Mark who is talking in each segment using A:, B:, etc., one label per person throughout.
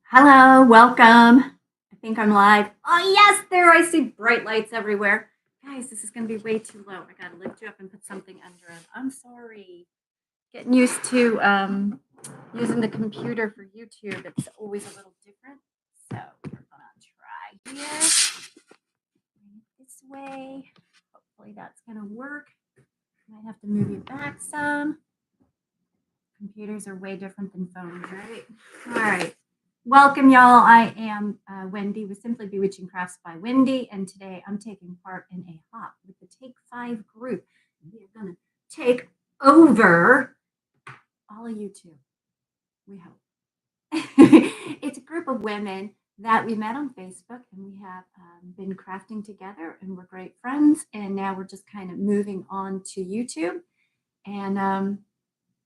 A: Hello, welcome. I think I'm live. Oh, yes, there I see bright lights everywhere. Guys, this is going to be way too low. I got to lift you up and put something under it. I'm sorry. Getting used to using the computer for YouTube. It's always a little different. So we're going to try here. Bring it this way. Hopefully that's going to work. Might have to move you back some. Computers are way different than phones, right? All right. Welcome, y'all. I am Wendy with Simply Bewitching Crafts by Wendy, and today I'm taking part in a hop with the Take 5 group. We are going to take over all of YouTube, we hope. It's a group of women that we met on Facebook, and we have been crafting together, and we're great friends, and now we're just kind of moving on to YouTube. And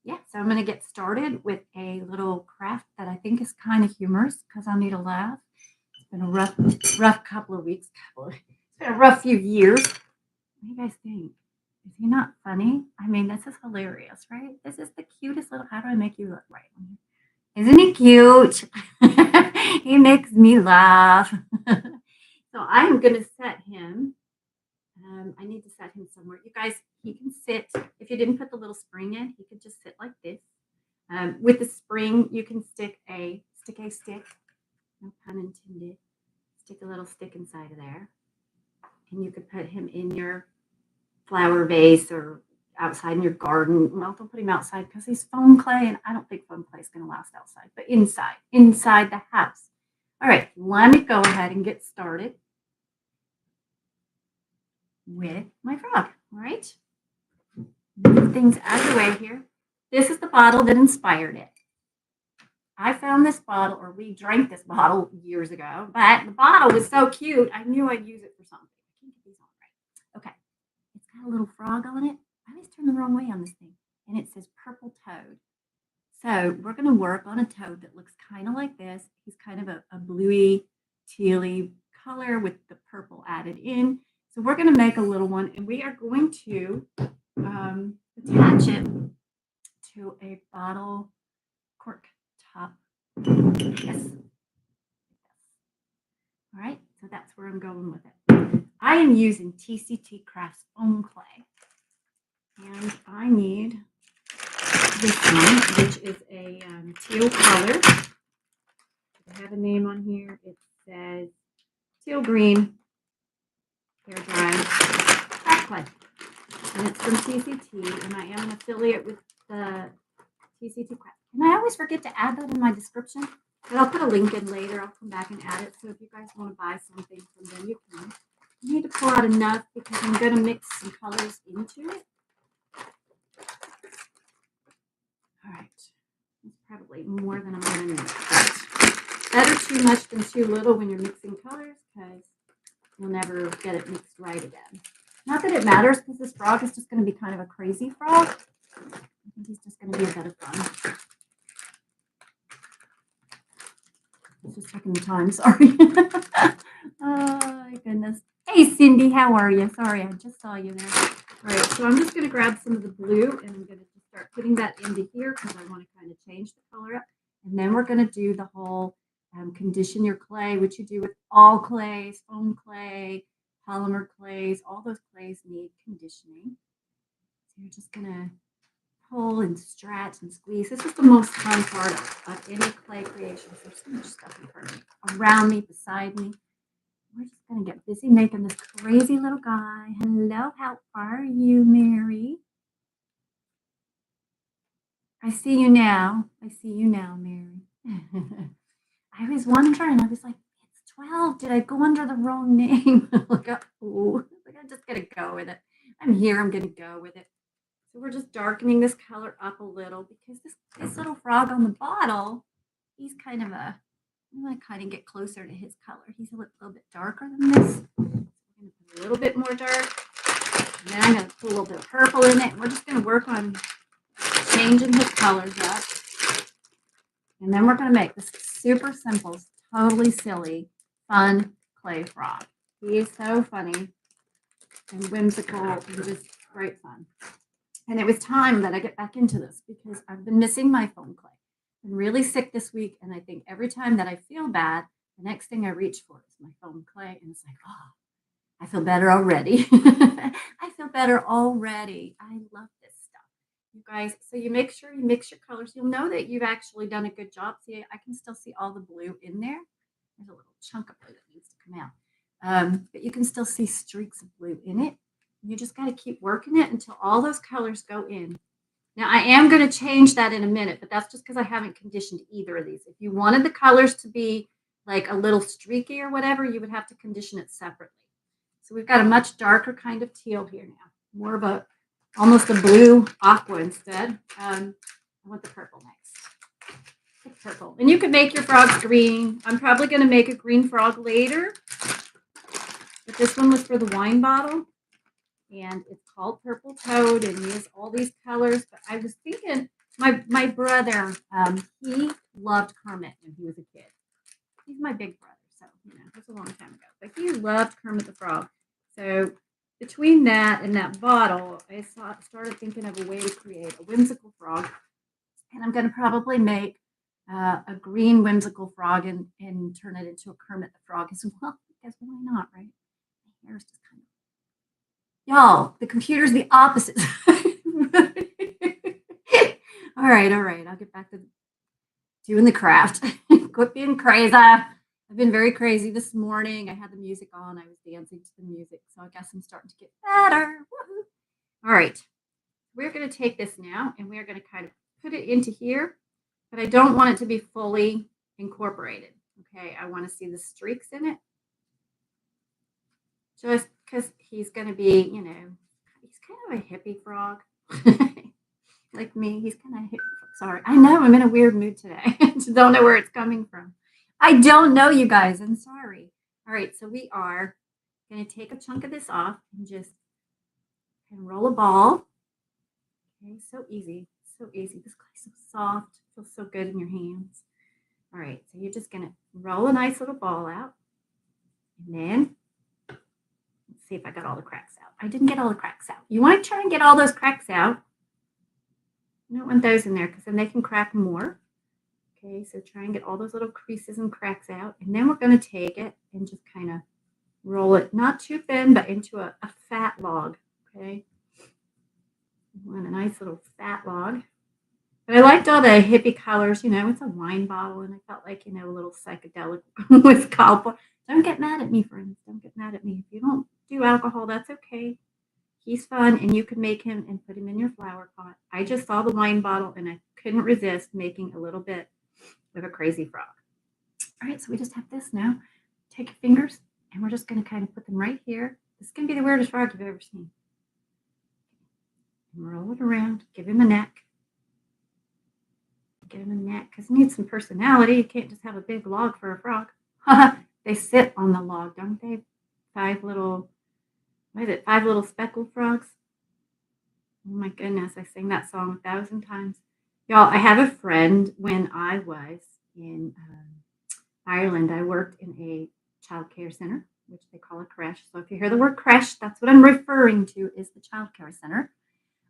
A: yeah, so I'm going to get started with a little craft that I think is kind of humorous because I need a laugh. It's been a rough couple of weeks. It's been a rough few years. What do you guys think? Is he not funny? I mean, this is hilarious, right? This is the cutest little. How do I make you look right? Isn't he cute? He makes me laugh. So I'm going to set him. I need to set him somewhere. You guys, he can sit. If you didn't put the little spring in, he could just sit like this. With the spring, you can stick a stick, no pun intended, stick a little stick inside of there. And you could put him in your flower vase or outside in your garden. Well, don't put him outside because he's foam clay, and I don't think foam clay is going to last outside, but inside the house. All right, let me go ahead and get started with my frog. All right. Move things out of the way here. This is the bottle that inspired it. I found this bottle, or we drank this bottle years ago, but the bottle was so cute, I knew I'd use it for something. I can't get these on right. Okay. It's got a little frog on it. I always turn the wrong way on this thing. And it says purple toad. So we're going to work on a toad that looks kind of like this. He's kind of a bluey, tealy color with the purple added in. So we're going to make a little one, and we are going to attach it to a bottle cork top. Yes. All right, so that's where I'm going with it. I am using TCT Crafts foam clay, and I need this one, which is a teal color. I have a name on here. It says teal green hair dry craft clay, and it's from TCT, and I am an affiliate with the TCT Craft. And I always forget to add that in my description, but I'll put a link in later. I'll come back and add it. So if you guys want to buy something from them, you can. You need to pour out enough because I'm going to mix some colors into it. All right. It's probably more than I'm going to need. But better too much than too little when you're mixing colors because you'll never get it mixed right again. Not that it matters because this frog is just going to be kind of a crazy frog. I think he's just going to be a bit of fun. It's just taking the time, sorry. Oh, my goodness. Hey, Cindy, how are you? Sorry, I just saw you there. All right, so I'm just going to grab some of the blue, and I'm going to just start putting that into here because I want to kind of change the color up. And then we're going to do the whole condition your clay, which you do with all clays, foam clay, polymer clays. All those clays need conditioning. So you're just going to pull and stretch and squeeze. This is the most fun part of any clay creation. There's so much stuff in front of me, around me, beside me. We're just going to get busy making this crazy little guy. Hello, how are you, Mary? I see you now. Mary. I was wondering. I was like, it's 12. Did I go under the wrong name? Like, oh, I'm just going to go with it. I'm here. I'm going to go with it. So we're just darkening this color up a little because this little frog on the bottle, he's kind of a, I'm going to kind of get closer to his color. He's a little bit darker than this. I'm going to put a little bit more dark. And then I'm going to put a little bit of purple in it. And we're just going to work on changing his colors up. And then we're going to make this super simple, totally silly, fun clay frog. He is so funny and whimsical and just great fun. And it was time that I get back into this because I've been missing my foam clay. been really sick this week, and I think every time that I feel bad, the next thing I reach for is my foam clay, and it's like, oh, I feel better already. I feel better already. I love this stuff. You guys, so you make sure you mix your colors. You'll know that you've actually done a good job. See, I can still see all the blue in there. There's a little chunk of blue that needs to come out. But you can still see streaks of blue in it. You just got to keep working it until all those colors go in. Now, I am going to change that in a minute, but that's just because I haven't conditioned either of these. If you wanted the colors to be like a little streaky or whatever, you would have to condition it separately. So we've got a much darker kind of teal here now, more of a, almost a blue aqua instead. I want the purple next. The purple. And you could make your frogs green. I'm probably going to make a green frog later, but this one was for the wine bottle. And it's called Purple Toad, and he has all these colors. But I was thinking, my brother, he loved Kermit when he was a kid. He's my big brother, so it was a long time ago. But he loved Kermit the Frog. So between that and that bottle, I started thinking of a way to create a whimsical frog. And I'm going to probably make a green whimsical frog and turn it into a Kermit the Frog as well. Because why not, right? My hair's just kind of... Y'all, the computer's the opposite. All right. I'll get back to doing the craft. Quit being crazy. I've been very crazy this morning. I had the music on. I was dancing to the music. So I guess I'm starting to get better. Woo-hoo. All right. We're going to take this now and we're going to kind of put it into here. But I don't want it to be fully incorporated. Okay. I want to see the streaks in it. Just because he's going to be, he's kind of a hippie frog. Like me, he's kind of hippie. Sorry. I know I'm in a weird mood today. I just don't know where it's coming from. I don't know, you guys. I'm sorry. All right. So we are going to take a chunk of this off and just roll a ball. Okay. So easy. So easy. This clay's so soft. Feels so good in your hands. All right. So you're just going to roll a nice little ball out. And then let's see if I got all the cracks out. I didn't get all the cracks out. You want to try and get all those cracks out. You don't want those in there because then they can crack more. Okay, so try and get all those little creases and cracks out. And then we're going to take it and just kind of roll it, not too thin, but into a fat log. Okay, you want a nice little fat log. But I liked all the hippie colors. It's a wine bottle, and I felt like, a little psychedelic with cowboy. Don't get mad at me, friends. Don't get mad at me. If you don't do alcohol, that's okay. He's fun, and you could make him and put him in your flower pot. I just saw the wine bottle, and I couldn't resist making a little bit of a crazy frog. All right, so we just have this now. Take your fingers, and we're just going to kind of put them right here. This is going to be the weirdest frog you've ever seen. And roll it around. Give him a neck. Give him a neck, because he needs some personality. You can't just have a big log for a frog. They sit on the log, don't they? 5 little speckled frogs? Oh my goodness, I sing that song 1,000 times. Y'all, I have a friend. When I was in Ireland, I worked in a child care center, which they call a creche. So if you hear the word creche, that's what I'm referring to, is the child care center.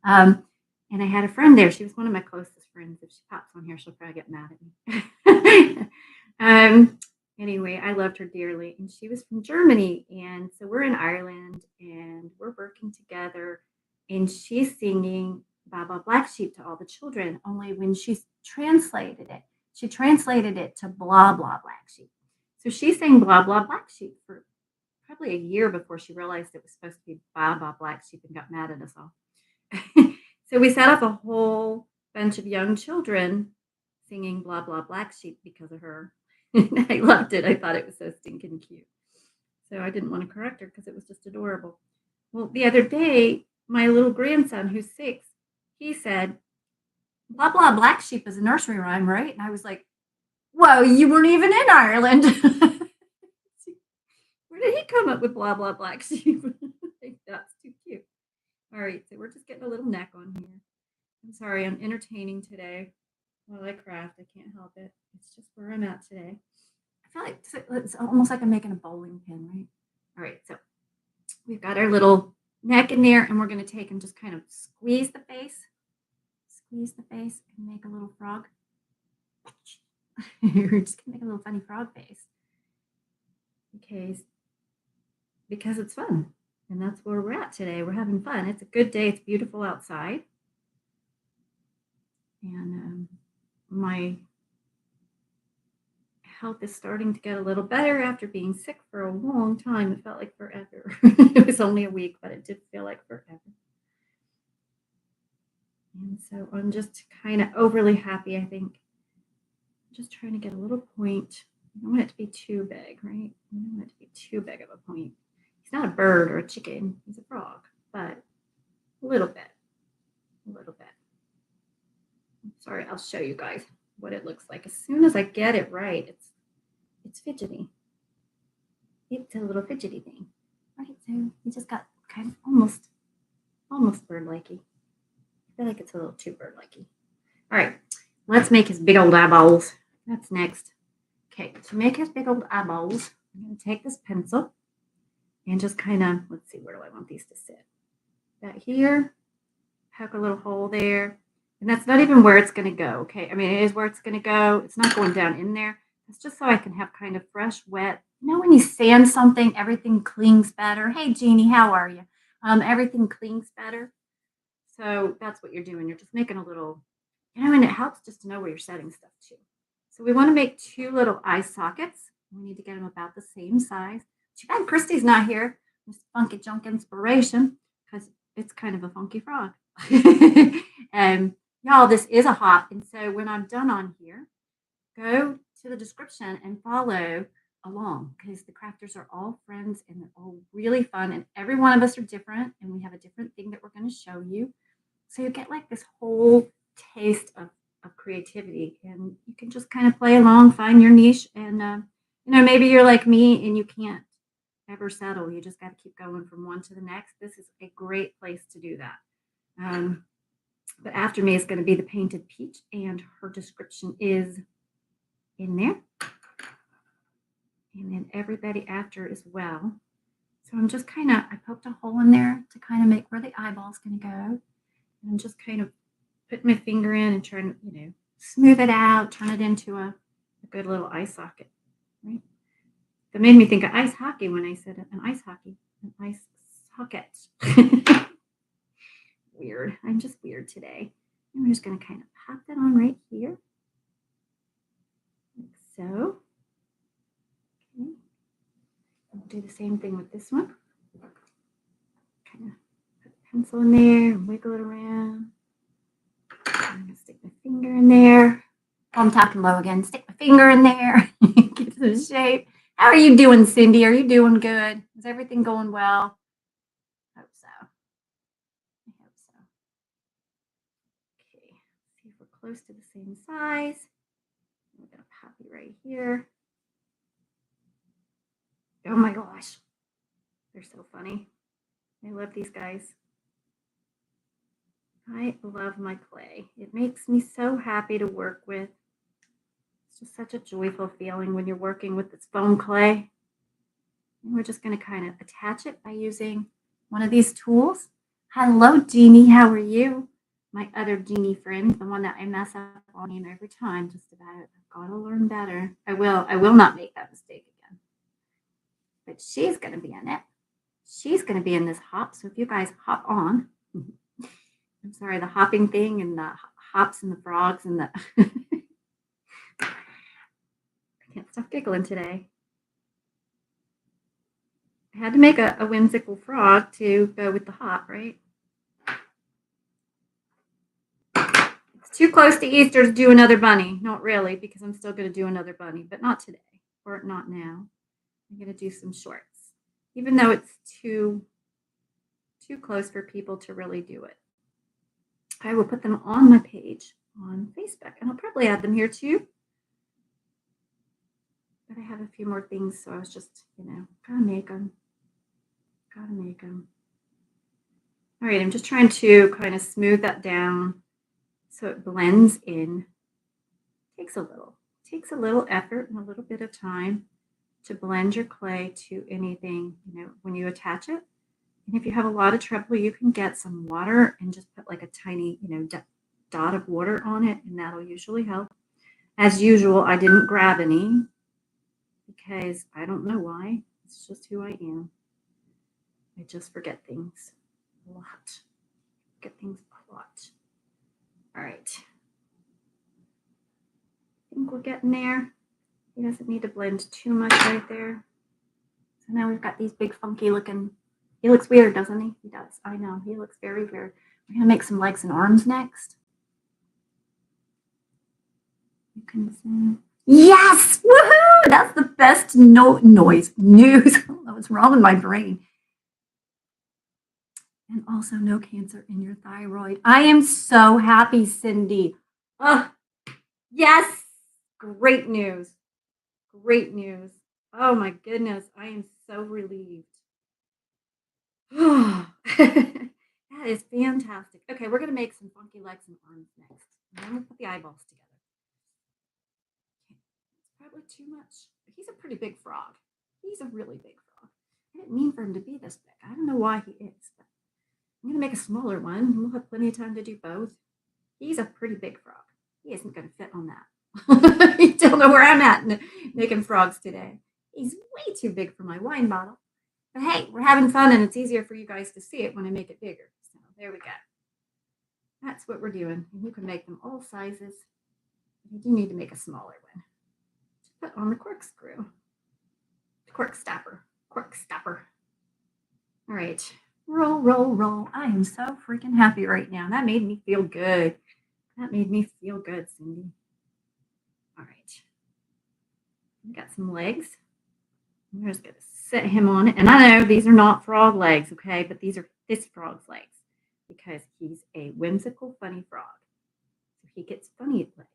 A: And I had a friend there. She was one of my closest friends. If she pops on here, she'll probably get mad at me. Anyway, I loved her dearly. And she was from Germany. And so we're in Ireland and we're working together. And she's singing Baa Baa Black Sheep to all the children. Only when she translated it to Blah Blah Black Sheep. So she sang Blah Blah Black Sheep for probably a year before she realized it was supposed to be Baa Baa Black Sheep and got mad at us all. So we set up a whole bunch of young children singing Blah Blah Black Sheep because of her. I loved it. I thought it was so stinking cute. So I didn't want to correct her because it was just adorable. Well, the other day, my little grandson, who's 6, he said, Blah Blah Black Sheep is a nursery rhyme, right? And I was like, whoa, you weren't even in Ireland. Where did he come up with Blah Blah Black Sheep? That's too cute. All right, so we're just getting a little neck on here. I'm sorry, I'm entertaining today while I craft. I can't help it. It's just where I'm at today. I feel like it's almost like I'm making a bowling pin, right? All right, so we've got our little neck in there, and we're going to take and just kind of squeeze the face and make a little frog. We're just gonna make a little funny frog face. Because it's fun. And that's where we're at today. We're having fun. It's a good day. It's beautiful outside. And my health is starting to get a little better after being sick for a long time. It felt like forever. It was only a week, but it did feel like forever. And so I'm just kind of overly happy, I think. I'm just trying to get a little point. I don't want it to be too big, right? I don't want it to be too big of a point. He's not a bird or a chicken. He's a frog, but a little bit. A little bit. I'm sorry, I'll show you guys what it looks like. As soon as I get it right, it's fidgety. It's a little fidgety thing. All right, so he just got kind of almost bird-likey. I feel like it's a little too bird-likey. All right, let's make his big old eyeballs. That's next. Okay, to make his big old eyeballs, I'm going to take this pencil and just kind of, let's see, where do I want these to sit? That here, poke a little hole there. And that's not even where it's going to go, okay? I mean, it is where it's going to go. It's not going down in there. It's just so I can have kind of fresh, wet. You know when you sand something, everything clings better? Hey, Jeannie, how are you? Everything clings better. So that's what you're doing. You're just making a little, and it helps just to know where you're setting stuff to. So we want to make 2 little eye sockets. We need to get them about the same size. Too bad Christy's not here. This funky junk inspiration, because it's kind of a funky frog. And y'all, this is a hop. And so when I'm done on here, go to the description and follow along, because the crafters are all friends and they're all really fun. And every one of us are different. And we have a different thing that we're going to show you. So you get like this whole taste of creativity, and you can just kind of play along, find your niche. And, maybe you're like me and you can't ever settle. You just got to keep going from one to the next. This is a great place to do that. But after me is going to be the Painted Peach, and her description is in there. And then everybody after as well. So I'm just I poked a hole in there to kind of make where the eyeball's going to go. And I'm just kind of putting my finger in and trying to, smooth it out, turn it into a good little eye socket, right? That made me think of ice hockey when I said an ice socket. Weird. I'm just weird today. And we're just going to kind of pop that on right here. Like so. Okay. I'll do the same thing with this one. Kind of put the pencil in there and wiggle it around. I'm going to stick my finger in there. Oh, I'm talking low again. Stick my finger in there. Get some shape. How are you doing, Cindy? Are you doing good? Is everything going well? I hope so. Okay, see if we're close to the same size. We're going to pop it right here. Oh my gosh. They're so funny. I love these guys. I love my clay. It makes me so happy to work with. It's just such a joyful feeling when you're working with this foam clay. And we're just going to kind of attach it by using one of these tools. Hello, Jeannie. How are you? My other Jeannie friend, the one that I mess up on him every time, just about. I've got to learn better. I will not make that mistake again. But she's going to be in it. She's going to be in this hop. So if you guys hop on, I'm sorry, the hopping thing and the hops and the frogs and the. I can't stop giggling today. I had to make a whimsical frog to go with the hop, right? It's too close to Easter to do another bunny. Not really, because I'm still going to do another bunny, but not today, or not now. I'm going to do some shorts, even though it's too close for people to really do it. I will put them on my page on Facebook, and I'll probably add them here too. But I have a few more things, so I was just, gotta make them. All right, I'm just trying to kind of smooth that down so it blends in. Takes a little effort and a little bit of time to blend your clay to anything, when you attach it. And if you have a lot of trouble, you can get some water and just put like a tiny, dot of water on it, and that'll usually help. As usual, I didn't grab any because I don't know why. It's just who I am. I just forget things a lot. Forget things a lot. All right. I think we're getting there. He doesn't need to blend too much right there. So now we've got these big funky looking, he looks weird, doesn't he? He does. I know. He looks very weird. We're going to make some legs and arms next. You can see. Yes! Woohoo! That's the best news. I don't know what's wrong with my brain. And also no cancer in your thyroid. I am so happy, Cindy. Oh, yes! Great news. Great news. Oh my goodness. I am so relieved. That is fantastic. Okay, we're going to make some funky legs and arms next. And then we'll put the eyeballs together. It's probably too much. He's a pretty big frog. He's a really big frog. I didn't mean for him to be this big. I don't know why he is. But I'm going to make a smaller one. We'll have plenty of time to do both. He's a pretty big frog. He isn't going to fit on that. You don't know where I'm at making frogs today. He's way too big for my wine bottle. But hey, we're having fun and it's easier for you guys to see it when I make it bigger. So there we go. That's what we're doing. And you can make them all sizes. But you do need to make a smaller one to put on the corkscrew. Cork stopper. All right. Roll, roll, roll. I am so freaking happy right now. That made me feel good. Cindy. All right. We got some legs. I'm just going to set him on it. And I know these are not frog legs, okay? But these are this frog's legs because he's a whimsical, funny frog. So he gets funny legs.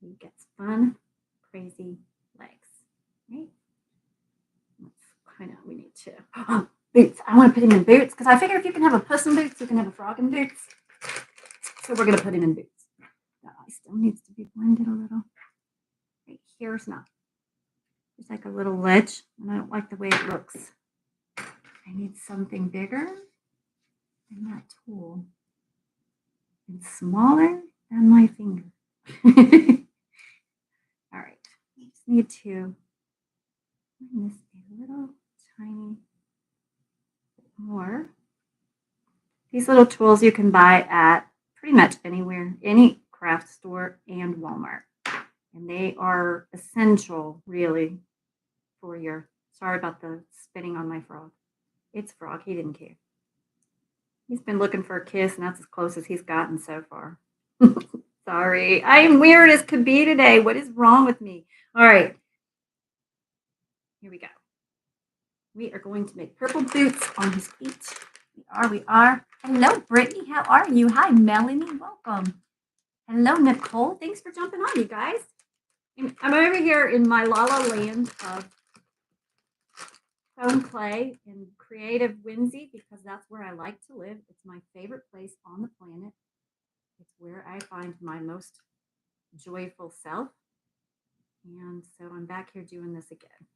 A: He gets fun, crazy legs, right? We need to. Oh, boots. I want to put him in boots because I figure if you can have a puss in boots, you can have a frog in boots. So we're going to put him in boots. The eye still needs to be blended a little. Right here's not. It's like a little ledge, and I don't like the way it looks. I need something bigger than that tool and smaller than my finger. All right, I just need to bring this a little tiny bit more. These little tools you can buy at pretty much anywhere, any craft store and Walmart. And they are essential, really, for your, sorry about the spitting on my frog. It's frog, he didn't care. He's been looking for a kiss, and that's as close as he's gotten so far. Sorry, I am weird as could be today. What is wrong with me? All right, here we go. We are going to make purple boots on his feet. We are. Hello, Brittany. How are you? Hi, Melanie. Welcome. Hello, Nicole. Thanks for jumping on, you guys. I'm over here in my la la land of foam clay and creative whimsy because that's where I like to live. It's my favorite place on the planet. It's where I find my most joyful self. And so I'm back here doing this again.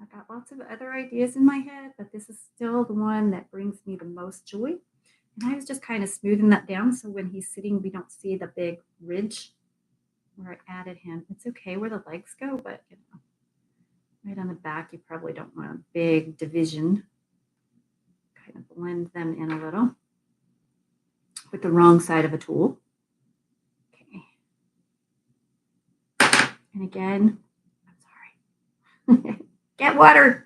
A: I got lots of other ideas in my head, but this is still the one that brings me the most joy. And I was just kind of smoothing that down so when he's sitting, we don't see the big ridge where I added him. It's okay where the legs go, but you know, right on the back, you probably don't want a big division. Kind of blend them in a little with the wrong side of a tool. Okay. And again, I'm sorry. Get water.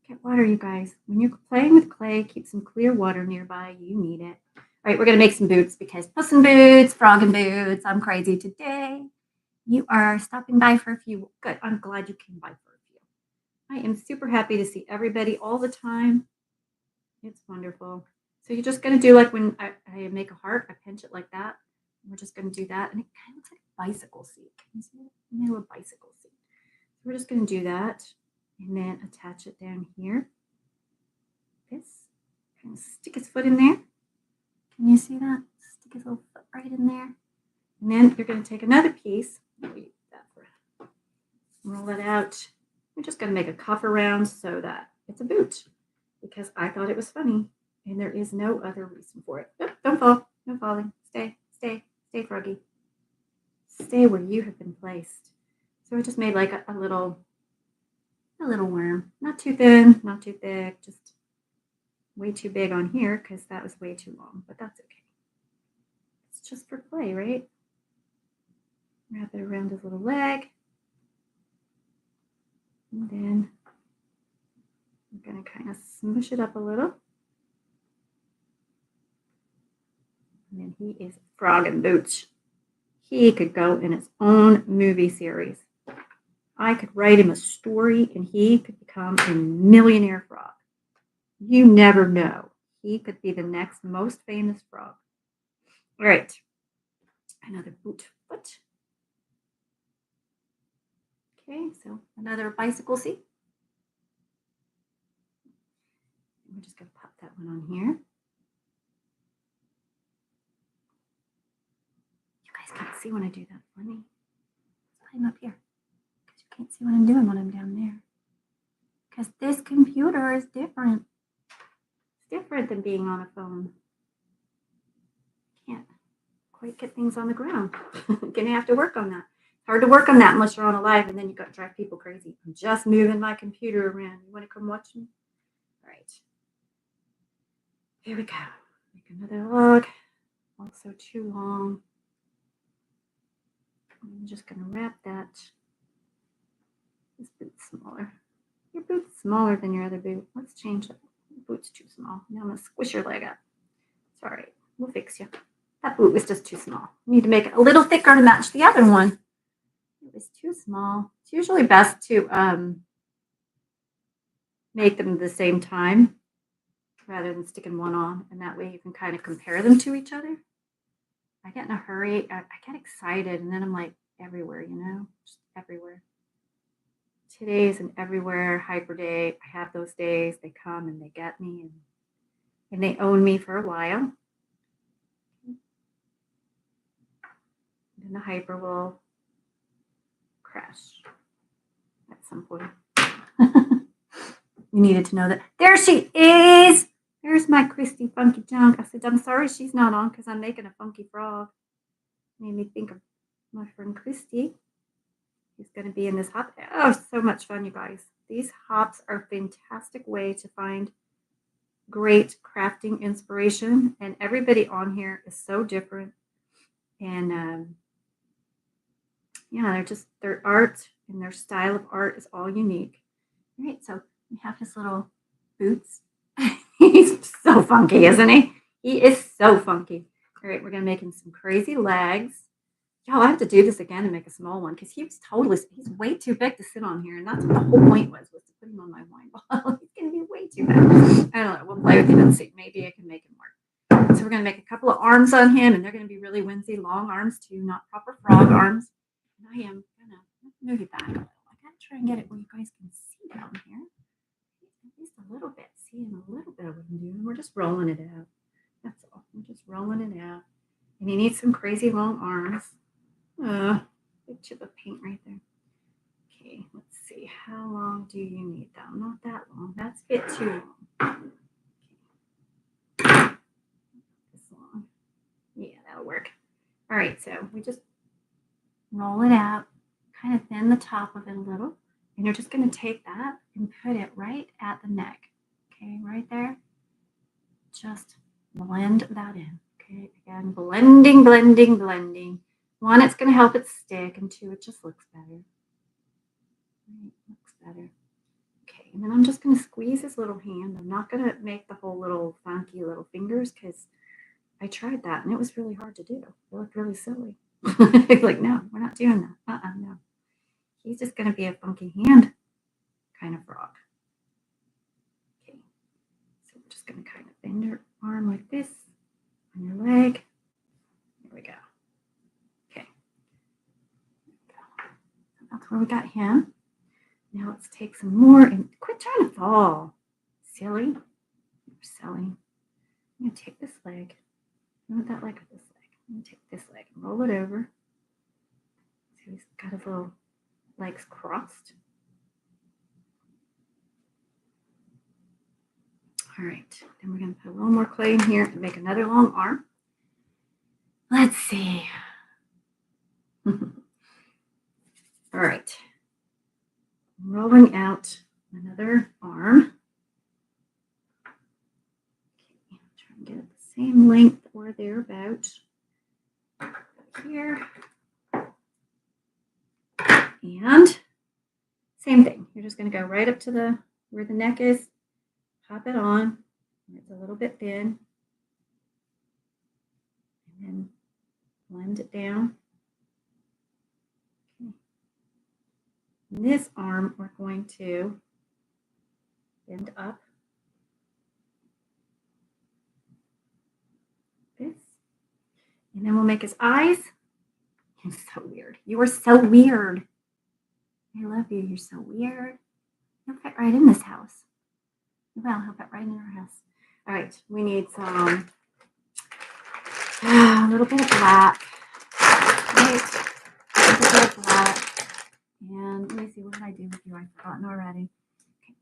A: Get water, you guys. When you're playing with clay, keep some clear water nearby. You need it. All right, we're going to make some boots because puss in boots, frog in boots. I'm crazy today. You are stopping by for a few. Good. I'm glad you came by for a few. I am super happy to see everybody all the time. It's wonderful. So you're just going to do like when I make a heart, I pinch it like that. We're just going to do that. And it kind of looks like a bicycle seat. Can you see it? You know, a bicycle seat. So we're just going to do that and then attach it down here. This. Kind of stick his foot in there. Can you see that? Stick his little foot right in there. And then you're going to take another piece. Roll it out. We're just going to make a cuff around so that it's a boot because I thought it was funny and there is no other reason for it. Nope, don't fall. No falling. Stay, froggy. stay where you have been placed. So I just made like a little worm. Not too thin, not too thick, just way too big on here because that was way too long, but that's okay. It's just for play, right? Wrap it around his little leg. And then I'm going to kind of smush it up a little. And then he is Frog and Boots. He could go in his own movie series. I could write him a story and he could become a millionaire frog. You never know. He could be the next most famous frog. All right. Another boot foot. Okay, so another bicycle seat. We're just going to pop that one on here. You guys can't see when I do that. Let me climb up here because you can't see what I'm doing when I'm down there. Because this computer is different. It's different than being on a phone. Can't quite get things on the ground. Gonna have to work on that. It's hard to work on that unless you're on a live, and then you got to drive people crazy. I'm just moving my computer around. You want to come watch me? All right. Here we go. Make another log. Also too long. I'm just gonna wrap that. This boot's smaller. Your boot's smaller than your other boot. Let's change that. Your boot's too small. Now I'm gonna squish your leg up. It's all right. We'll fix you. That boot was just too small. You need to make it a little thicker to match the other one. It was too small. It's usually best to make them the same time rather than sticking one on, and that way you can kind of compare them to each other. I get in a hurry. I get excited, and then I'm like everywhere, you know, just everywhere. Today is an everywhere hyper day. I have those days. They come and they get me, and they own me for a while. And the hyper will crash at some point. You needed to know that. There she is. There's my Christy Funky Junk. I said, I'm sorry she's not on because I'm making a funky frog. Made me think of my friend Christy. He's going to be in this hop. Oh, so much fun, you guys. These hops are a fantastic way to find great crafting inspiration. And everybody on here is so different. And yeah, their art and their style of art is all unique. All right, so we have his little boots. He's so funky, isn't he? He is so funky. All right, we're going to make him some crazy legs. Y'all, I have to do this again and make a small one because he's way too big to sit on here. And that's what the whole point was to put him on my wine bottle. He's going to be way too big. I don't know. We'll play with him and see. Maybe I can make him work. So we're going to make a couple of arms on him, and they're going to be really winsy, long arms too, not proper frog arms. And I am going to move you back a little. I got to try and get it where you guys can see down here. At least a little bit. Seeing a little bit of what I'm doing. We're just rolling it out. That's all. We're just rolling it out. And you need some crazy long arms. Big chip of paint right there. Okay, let's see. How long do you need though? Not that long. That's a bit too long. Okay. This long. Yeah, that'll work. All right, so we just roll it out, kind of thin the top of it a little, and you're just going to take that and put it right at the neck. Okay, right there. Just blend that in. Okay, again, blending, blending, blending. One, it's going to help it stick, and two, it just looks better. Right, looks better. Okay, and then I'm just going to squeeze his little hand. I'm not going to make the whole little funky little fingers because I tried that, and it was really hard to do. It looked really silly. Like, no, we're not doing that. No. He's just going to be a funky hand kind of frog. Okay, so we're just going to kind of bend your arm like this on your leg. There we go. Okay. That's where we got him. Now let's take some more and quit trying to fall. Silly. You're silly. I'm going to take this leg. I want that leg with this leg. I'm going to take this leg and roll it over. So he's got his little legs crossed. All right. Then we're going to put a little more clay in here and make another long arm. Let's see. All right. Rolling out another arm. Okay, try and get it the same length or thereabouts. Here. And same thing. You're just going to go right up to where the neck is. Pop it on. It's a little bit thin. And then blend it down. Okay. In this arm, we're going to bend up. This. And then we'll make his eyes. You're so weird. You are so weird. I love you. You're so weird. He'll fit right in this house. Well, he'll fit right in our house. All right. We need some, a little bit of black. Right. A little bit of black. And let me see. What did I do with you? I've forgotten already. Okay.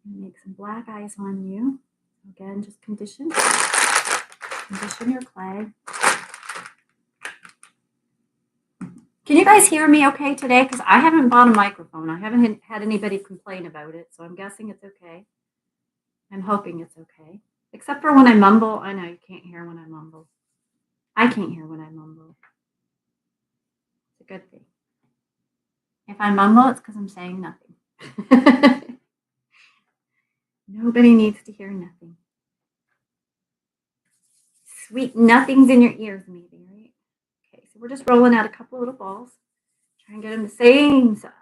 A: I'm going to make some black eyes on you. Again, just condition your clay. Can you guys hear me okay today? Because I haven't bought a microphone. I haven't had anybody complain about it, so I'm guessing it's okay. I'm hoping it's okay. Except for when I mumble. I know you can't hear when I mumble. I can't hear when I mumble. It's a good thing. If I mumble, it's because I'm saying nothing. Nobody needs to hear nothing. Sweet nothings in your ears, maybe, right? Okay, so we're just rolling out a couple of little balls. Try and get them the same size.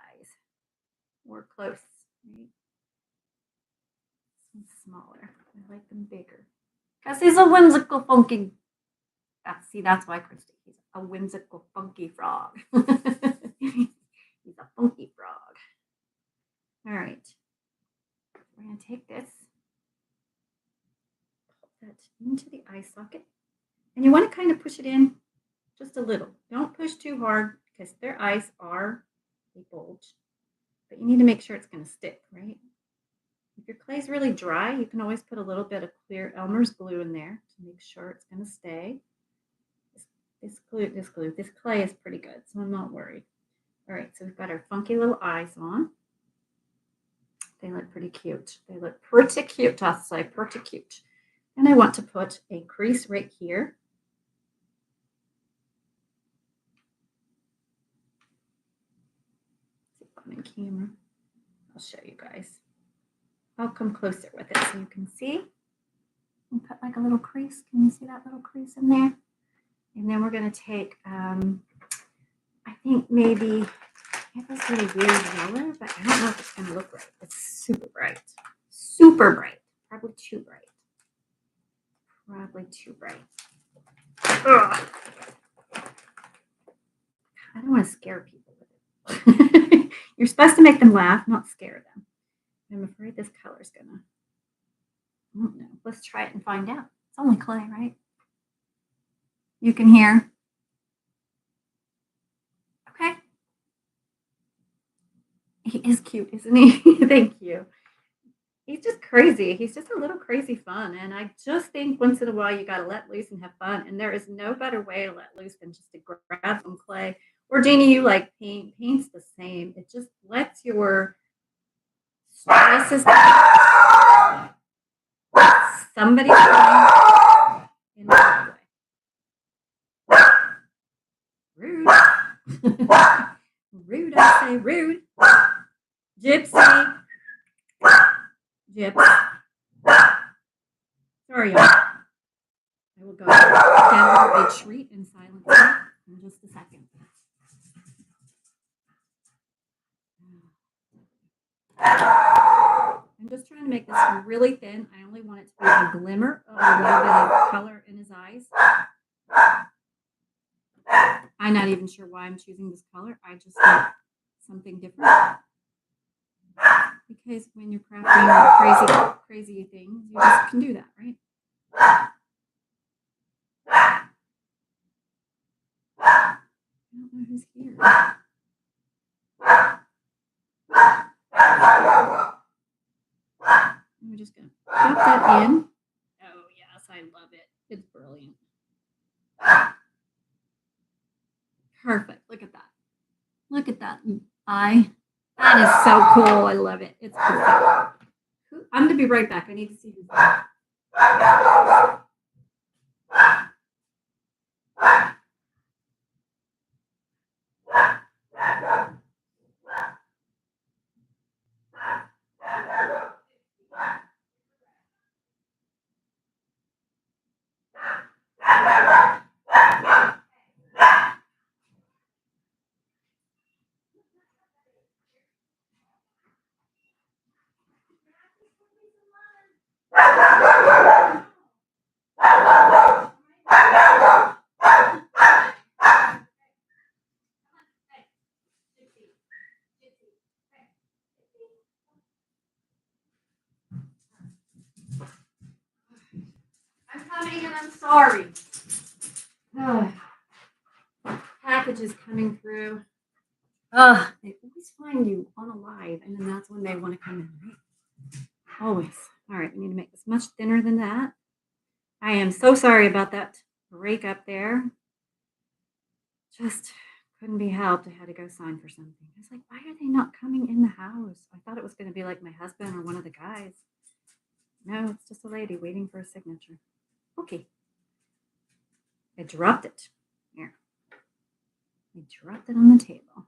A: Or close, right? Some smaller. I like them bigger. Because he's a whimsical, funky. See, that's why Christy. He's a whimsical, funky frog. He's a funky frog. All right. We're going to take this, put that into the eye socket. And you want to kind of push it in just a little. Don't push too hard because their eyes they bulge. But you need to make sure it's going to stick, right? If your clay is really dry, you can always put a little bit of clear Elmer's glue in there to make sure it's going to stay. This clay is pretty good, so I'm not worried. All right, so we've got our funky little eyes on. They look pretty cute. I'll say pretty cute. And I want to put a crease right here. See if I'm in camera. I'll show you guys. I'll come closer with it so you can see. And put like a little crease. Can you see that little crease in there? And then we're going to take, I think maybe, I have this really weird color, but I don't know if it's going to look right. It's super bright. Super bright. Probably too bright. Ugh. I don't want to scare people with it. You're supposed to make them laugh, not scare them. I'm afraid this color's going to, I don't know. Let's try it and find out. It's only clay, right? You can hear. Okay. He is cute, isn't he? Thank you. He's just crazy. He's just a little crazy fun. And I just think once in a while you got to let loose and have fun. And there is no better way to let loose than just to grab some clay. Or Jeannie, you like paint. Paint's the same. It just lets your stresses down. Somebody's going in the way. Rude. Rude, I say rude. Gypsy. Sorry, y'all. I will go gather a treat in silence in just a second. I'm just trying to make this really thin. I only want it to be a glimmer of a little bit of color in his eyes. I'm not even sure why I'm choosing this color. I just want something different. Because when you're crafting crazy things, you just can do that, right? I don't know who's here. I'm just going to put that in. Oh, yes, I love it. It's brilliant. Perfect. Look at that. Look at that eye. That is so cool. I love it. It's perfect. I'm going to be right back. I need to see who's there. I'm coming and I'm sorry. Oh, package is coming through. They always find you on a live, and then that's when they want to come in, right? Always. All right, we need to make this much thinner than that. I am so sorry about that break up there. Just couldn't be helped. I had to go sign for something. I was like, why are they not coming in the house? I thought it was going to be like my husband or one of the guys. No, it's just a lady waiting for a signature. Okay. I dropped it. Here. I dropped it on the table. All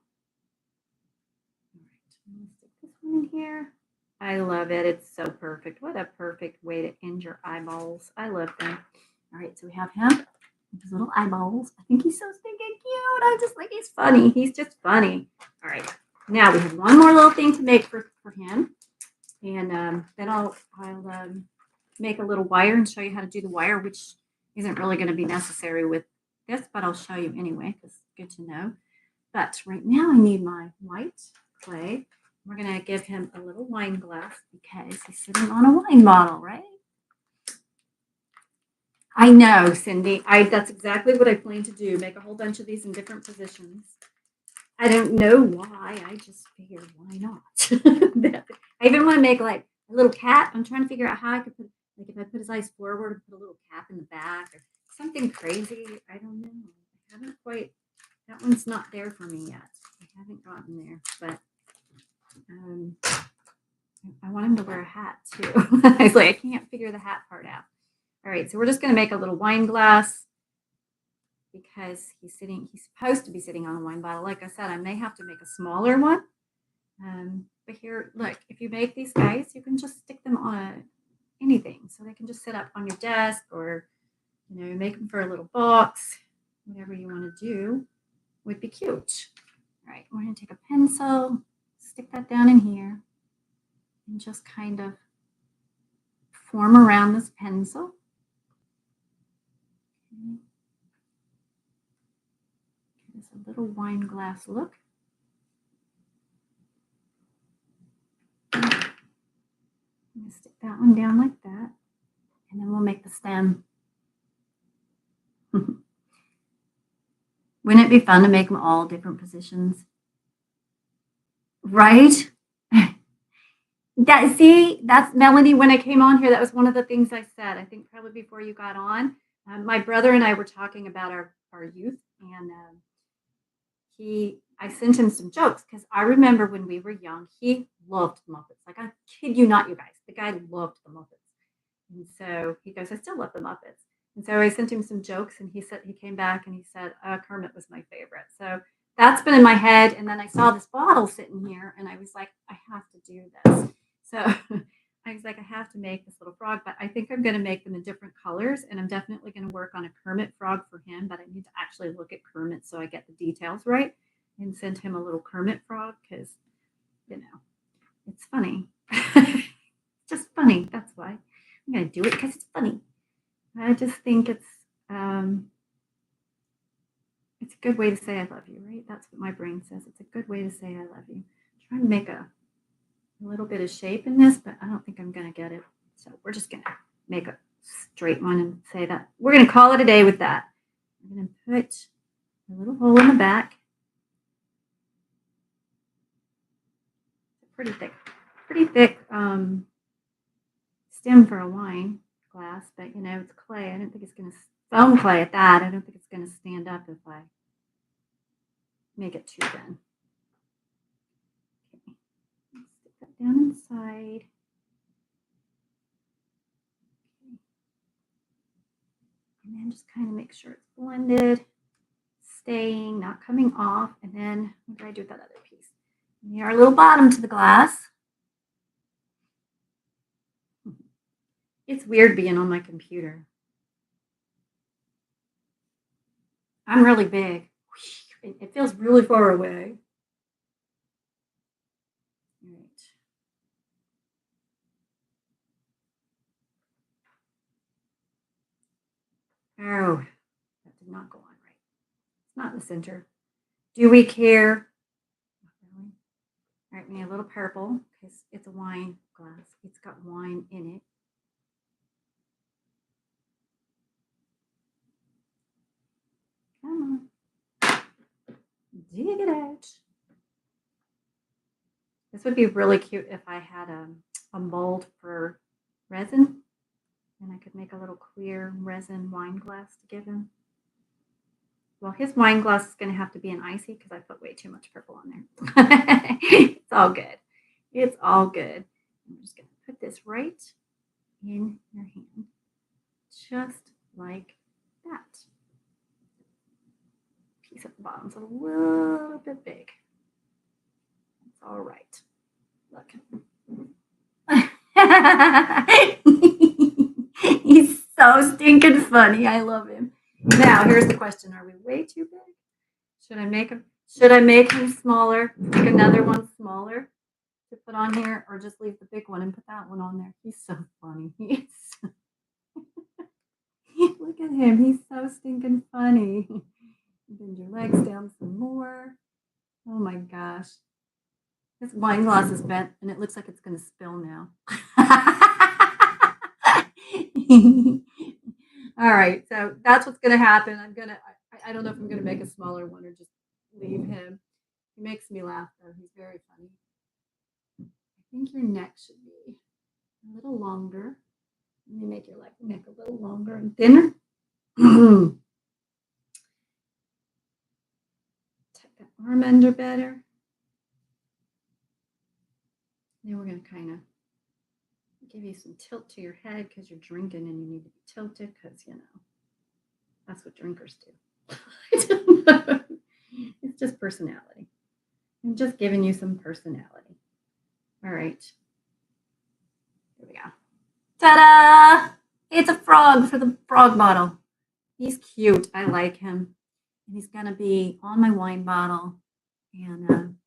A: right. I'm going to stick this one in here. I love it. It's so perfect. What a perfect way to end your eyeballs. I love them. All right. So we have him. His little eyeballs. I think he's so stinking cute. I just like he's funny. He's just funny. All right. Now we have one more little thing to make for him. And then I'll make a little wire and show you how to do the wire, which isn't really going to be necessary with this, but I'll show you anyway because it's good to know. But right now I need my white clay. We're going to give him a little wine glass because he's sitting on a wine bottle, right? I know, Cindy. That's exactly what I plan to do. Make a whole bunch of these in different positions. I don't know why. I just figured, why not? I even want to make like a little cat. I'm trying to figure out how I could put, like if I put his eyes forward, put a little cap in the back or something crazy. I don't know. I haven't quite, that one's not there for me yet. I haven't gotten there, but I want him to wear a hat too. I was like, I can't figure the hat part out. All right, so we're just going to make a little wine glass because he's supposed to be sitting on a wine bottle. Like I said, I may have to make a smaller one. But here, look, if you make these guys, you can just stick them on anything. So they can just sit up on your desk or, make them for a little box. Whatever you want to do would be cute. All right, we're going to take a pencil, stick that down in here, and just kind of form around this pencil. Okay. Give us a little wine glass look. I'm going to stick that one down like that, and then we'll make the stem. Wouldn't it be fun to make them all different positions? Right? That's Melanie. When I came on here, that was one of the things I said. I think probably before you got on, my brother and I were talking about our youth, and I sent him some jokes because I remember when we were young, he loved Muppets. Like I kid you not, you guys, the guy loved the Muppets, and so he goes, "I still love the Muppets." And so I sent him some jokes, and he came back and he said, Kermit was my favorite. So that's been in my head. And then I saw this bottle sitting here, and I was like, I have to do this. So I was like, I have to make this little frog, but I think I'm going to make them in different colors, and I'm definitely going to work on a Kermit frog for him, but I need to actually look at Kermit so I get the details right and send him a little Kermit frog because, it's funny. Just funny. That's why I'm going to do it because it's funny. I just think it's a good way to say I love you, right? That's what my brain says. It's a good way to say I love you. I'm trying to make a little bit of shape in this, but I don't think I'm going to get it. So we're just going to make a straight one and say that. We're going to call it a day with that. I'm going to put a little hole in the back. Pretty thick stem for a wine glass, but it's clay. I don't think it's going to foam clay at that. I don't think it's going to stand up if I make it too thin. side. And then just kind of make sure it's blended, staying, not coming off. And then what do I do with that other piece? And our little bottom to the glass. It's weird being on my computer. I'm really big. It feels really far away. All right. Oh, that did not go on right. It's not in the center. Do we care? Not really. All right, we need a little purple because it's a wine glass. It's got wine in it. Come on. Dig it out. This would be really cute if I had a mold for resin. And I could make a little clear resin wine glass to give him. Well, his wine glass is going to have to be an icy because I put way too much purple on there. It's all good. It's all good. I'm just going to put this right in your hand. Just like that. Piece at the bottom's a little bit big. It's all right. Look. He's so stinking funny. I love him. Now, here's the question. Are we way too big? Should I make him smaller? Make another one smaller to put on here, or just leave the big one and put that one on there? He's so funny. Look at him. He's so stinking funny. Bend your legs down some more. Oh my gosh. This wine glass is bent and it looks like it's going to spill now. All right, so that's what's going to happen. I don't know if I'm going to make a smaller one or just leave him. He makes me laugh, though. He's very funny. I think your neck should be a little longer. Let me make your neck a little longer and thinner. Tuck that arm under better. Then we're going to kind of give you some tilt to your head because you're drinking and you need to be tilted because, that's what drinkers do. It's just personality. I'm just giving you some personality. All right. Here we go. Ta-da! It's a frog for the frog bottle. He's cute. I like him. And he's going to be on my wine bottle. And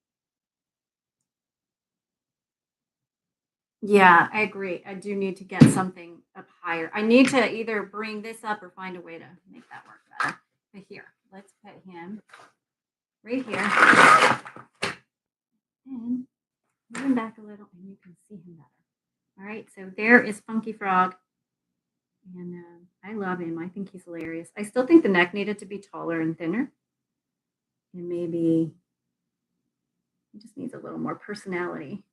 A: yeah, I agree. I do need to get something up higher. I need to either bring this up or find a way to make that work better. But here, let's put him right here. And move him back a little and you can see him better. All right, so there is Funky Frog. And I love him. I think he's hilarious. I still think the neck needed to be taller and thinner. And maybe he just needs a little more personality.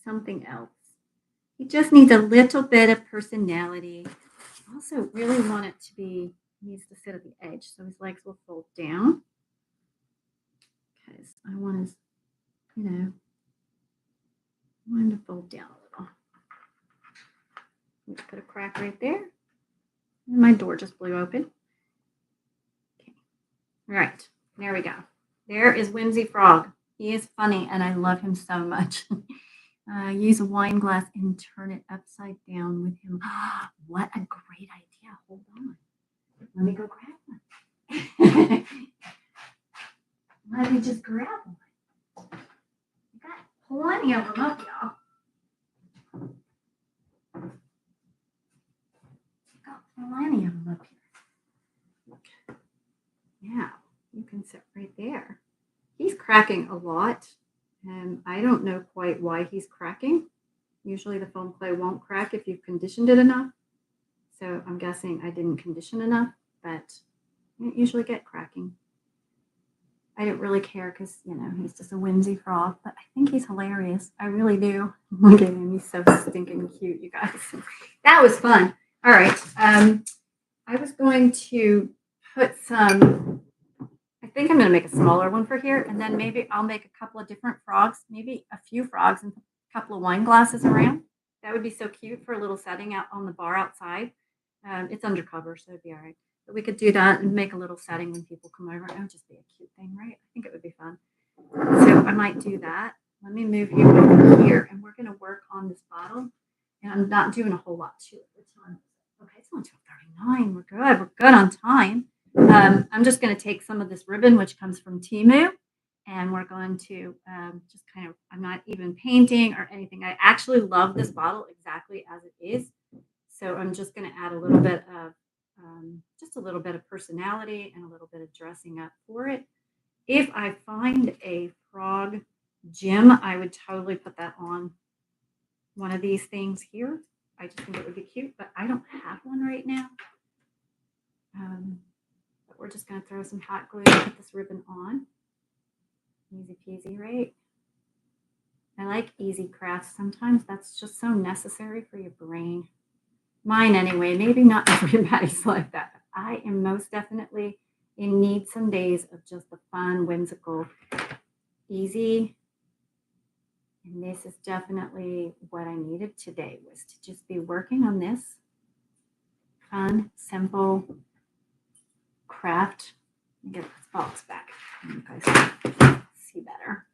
A: Something else. He just needs a little bit of personality. I also really want it to be, he needs to sit at the edge so his legs will fold down. Because I want his, I want him to fold down a little. Let's put a crack right there. And my door just blew open. Okay. All right. There we go. There is Whimsy Frog. He is funny and I love him so much. Use a wine glass and turn it upside down with him. What a great idea. Hold on. Let me go grab one. Let me just grab one. I got plenty of them up, y'all. Got plenty of them up here. Look. Yeah, you can sit right there. He's cracking a lot. And I don't know quite why he's cracking. Usually the foam clay won't crack if you've conditioned it enough. So I'm guessing I didn't condition enough, but I don't usually get cracking. I don't really care because, he's just a whimsy frog, but I think he's hilarious. I really do. Look at him. He's so stinking cute, you guys. That was fun. All right. I was going to put some... I think I'm going to make a smaller one for here, and then maybe I'll make a couple of different frogs, maybe a few frogs, and couple of wine glasses around. That would be so cute for a little setting out on the bar outside. It's undercover, so it'd be all right. But we could do that and make a little setting when people come over. It would just be a cute thing, right? I think it would be fun. So I might do that. Let me move you over here, and we're going to work on this bottle. And I'm not doing a whole lot to it. What time is it? Okay, it's only 12:39. We're good. We're good on time. I'm just going to take some of this ribbon, which comes from Timu, and we're going to just kind of, I'm not even painting or anything. I actually love this bottle exactly as it is. So I'm just going to add a little bit of, just a little bit of personality and a little bit of dressing up for it. If I find a frog gem, I would totally put that on one of these things here. I just think it would be cute, but I don't have one right now. But we're just going to throw some hot glue and put this ribbon on. Easy peasy, right? I like easy crafts. Sometimes that's just so necessary for your brain. Mine anyway. Maybe not everybody's like that. I am most definitely in need some days of just the fun, whimsical, easy. And this is definitely what I needed today, was to just be working on this fun, simple craft. Let me get this box back. You guys can see better.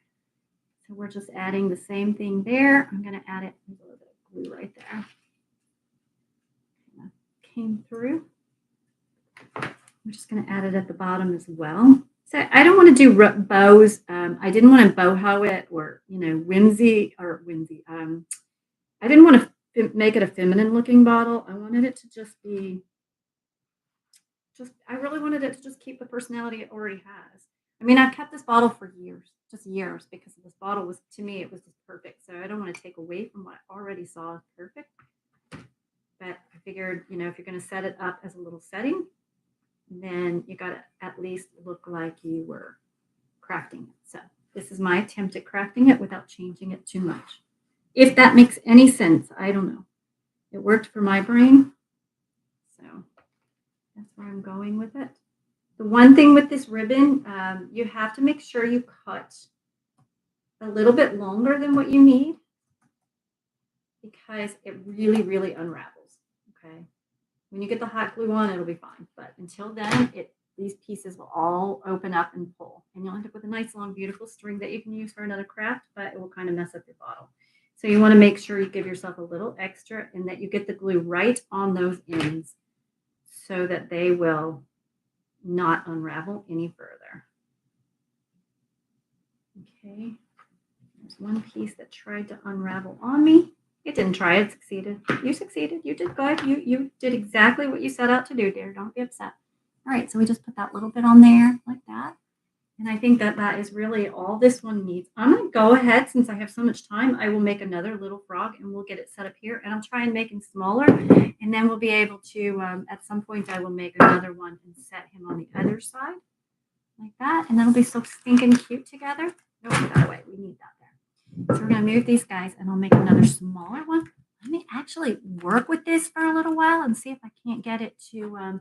A: So we're just adding the same thing there. I'm going to add it with a little bit of glue right there. Came through. I'm just going to add it at the bottom as well. So I don't want to do bows. I didn't want to boho it or, whimsy. I didn't want to make it a feminine looking bottle. I wanted it to just be, I really wanted it to just keep the personality it already has. I mean, I've kept this bottle for years, just years, because this bottle was, to me, it was just perfect. So I don't want to take away from what I already saw as perfect. But I figured, if you're going to set it up as a little setting, then you got to at least look like you were crafting it. So this is my attempt at crafting it without changing it too much. If that makes any sense, I don't know. It worked for my brain. So that's where I'm going with it. The one thing with this ribbon, you have to make sure you cut a little bit longer than what you need, because it really, really unravels. Okay. When you get the hot glue on, it'll be fine. But until then, these pieces will all open up and pull. And you'll end up with a nice, long, beautiful string that you can use for another craft, but it will kind of mess up your bottle. So you want to make sure you give yourself a little extra and that you get the glue right on those ends so that they will not unravel any further. Okay. There's one piece that tried to unravel on me. It didn't try. It succeeded. You succeeded. You did good. You did exactly what you set out to do, dear. Don't be upset. All right. So we just put that little bit on there like that. And I think that is really all this one needs. I'm going to go ahead, since I have so much time, I will make another little frog and we'll get it set up here. And I'll try and make him smaller. And then we'll be able to, at some point, I will make another one and set him on the other side like that. And that'll be so stinking cute together. Don't put that away. We need that there. So we're going to move these guys and I'll make another smaller one. Let me actually work with this for a little while and see if I can't get it to, I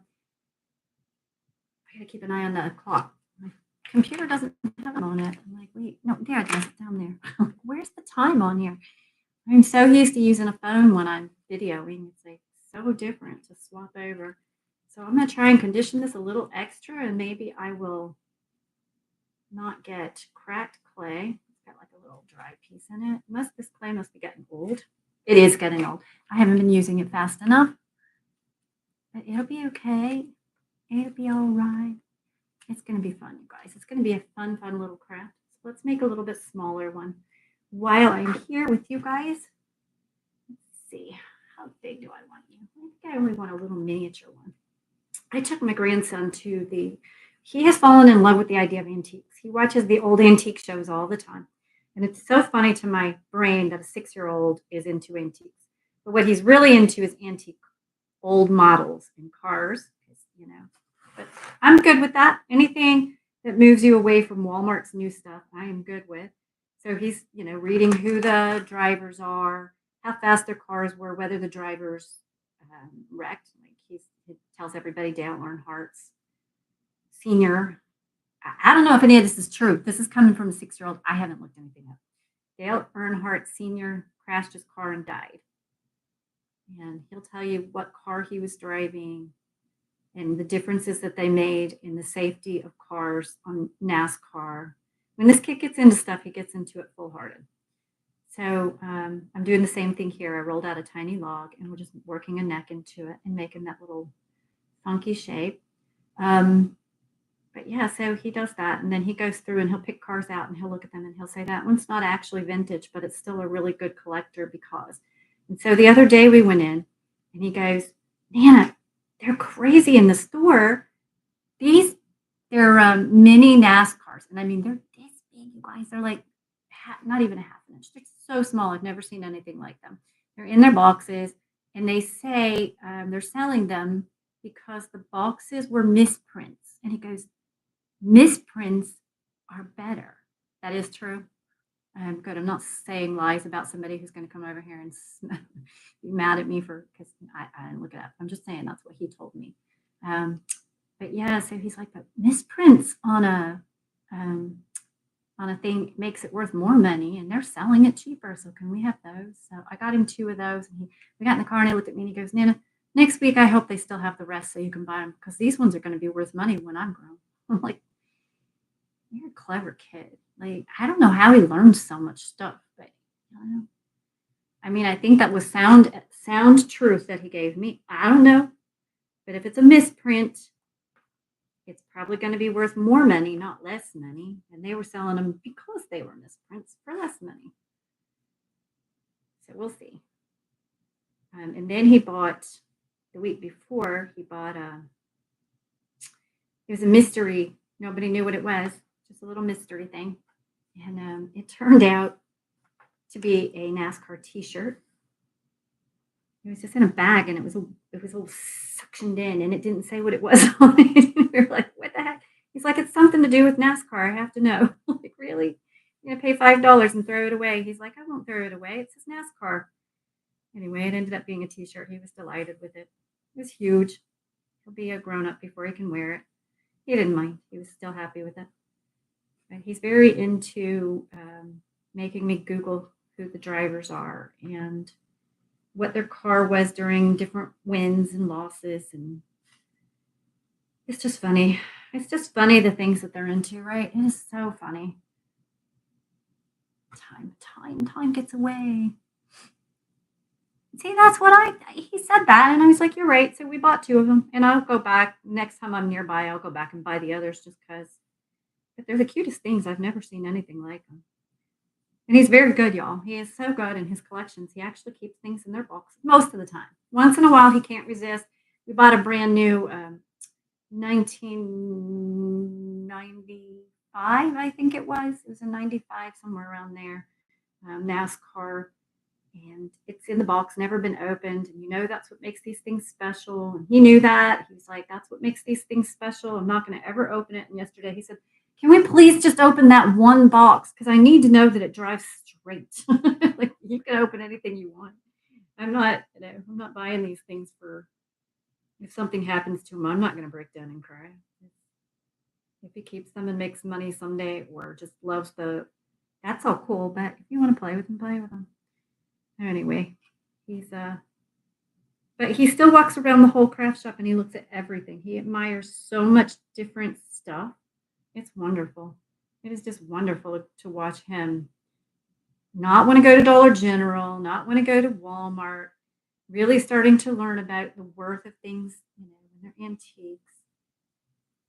A: got to keep an eye on the clock. My computer doesn't have it on it. I'm like, wait, no, there it is, down there. Where's the time on here? I'm so used to using a phone when I'm videoing. It's like so different to swap over. So I'm going to try and condition this a little extra, and maybe I will not get cracked clay. It's got like a little dry piece in it. This clay must be getting old. It is getting old. I haven't been using it fast enough. But it'll be okay. It'll be all right. It's going to be fun, you guys. It's going to be a fun, fun little craft. So let's make a little bit smaller one. While I'm here with you guys, let's see. How big do I want you? I think I only want a little miniature one. I took my grandson to he has fallen in love with the idea of antiques. He watches the old antique shows all the time. And it's so funny to my brain that a 6-year-old is into antiques. But what he's really into is antique old models and cars, But I'm good with that. Anything that moves you away from Walmart's new stuff, I am good with. So he's, reading who the drivers are, how fast their cars were, whether the drivers wrecked. Like he tells everybody Dale Earnhardt's senior. I don't know if any of this is true. This is coming from a 6-year-old. I haven't looked anything up. Dale Earnhardt Sr. crashed his car and died. And he'll tell you what car he was driving and the differences that they made in the safety of cars on NASCAR. When this kid gets into stuff, he gets into it full-hearted. So I'm doing the same thing here. I rolled out a tiny log, and we're just working a neck into it and making that little funky shape. But yeah, so he does that, and then he goes through and he'll pick cars out and he'll look at them and he'll say that one's not actually vintage, but it's still a really good collector because. And so the other day we went in, and he goes, Nana, they're crazy in the store. They're mini NASCARs, and I mean they're this big, you guys. They're like not even a half an inch. They're so small. I've never seen anything like them. They're in their boxes, and they say they're selling them because the boxes were misprints. And he goes, misprints are better. That is true. Good. I'm not saying lies about somebody who's going to come over here and be mad at me because I didn't look it up. I'm just saying that's what he told me. But yeah, so he's like, but misprints on a thing makes it worth more money, and they're selling it cheaper. So can we have those? So I got him 2 of those, and we got in the car, and he looked at me and he goes, Nana, next week I hope they still have the rest so you can buy them because these ones are going to be worth money when I'm grown. I'm like, you're a clever kid. Like, I don't know how he learned so much stuff, but I don't know. I mean, I think that was sound truth that he gave me. I don't know. But if it's a misprint, it's probably going to be worth more money, not less money. And they were selling them because they were misprints for less money. So we'll see. And then he bought, the week before, it was a mystery. Nobody knew what it was. Just a little mystery thing. And it turned out to be a NASCAR t-shirt. It was just in a bag, and it was all suctioned in, and it didn't say what it was on it. We were like, what the heck? He's like, it's something to do with NASCAR. I have to know. Like, really? You're going to pay $5 and throw it away? He's like, I won't throw it away. It says NASCAR. Anyway, it ended up being a t-shirt. He was delighted with it. It was huge. He'll be a grown-up before he can wear it. He didn't mind. He was still happy with it. But he's very into making me Google who the drivers are and what their car was during different wins and losses. And it's just funny. It's just funny the things that they're into, right? It is so funny. Time gets away. See, that's what he said that, and I was like, you're right. So we bought 2 of them, and I'll go back next time I'm nearby. I'll go back and buy the others just because. But they're the cutest things. I've never seen anything like them. And he's very good, y'all. He is so good in his collections. He actually keeps things in their boxes most of the time. Once in a while, he can't resist. We bought a brand new 1995, I think it was. It was a 95, somewhere around there, NASCAR. And it's in the box, never been opened. And that's what makes these things special. And he knew that. He was like, that's what makes these things special. I'm not going to ever open it. And yesterday he said, can we please just open that one box? Because I need to know that it drives straight. Like, you can open anything you want. I'm not buying these things for, if something happens to him, I'm not going to break down and cry. If he keeps them and makes money someday, or just loves that's all cool. But if you want to play with him, play with him. Anyway, but he still walks around the whole craft shop and he looks at everything. He admires so much different stuff. It's wonderful. It is just wonderful to watch him not want to go to Dollar General, not want to go to Walmart, really starting to learn about the worth of things, when they're antiques.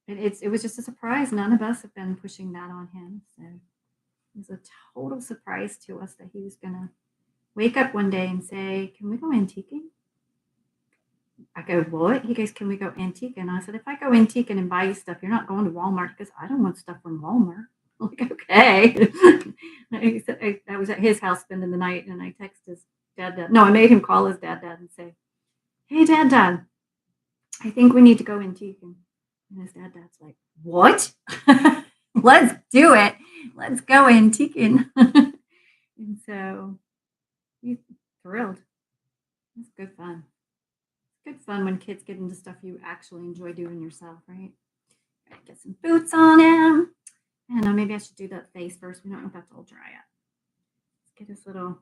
A: And it was just a surprise. None of us have been pushing that on him. So it was a total surprise to us that he was going to wake up one day and say, can we go antiquing? I go, what? He goes, can we go antiquing? And I said, if I go antiquing and buy you stuff, you're not going to Walmart because I don't want stuff from Walmart. I'm like, okay. He said, I was at his house spending the night, and I texted his dad. No, I made him call his dad and say, hey, dad, I think we need to go antiquing. And his dad's like, what? Let's do it. Let's go antiquing. And so he's thrilled. It's good fun. It's good fun when kids get into stuff you actually enjoy doing yourself, right? Gotta get some boots on him. And maybe I should do that face first. We don't want that to all dry up. get his little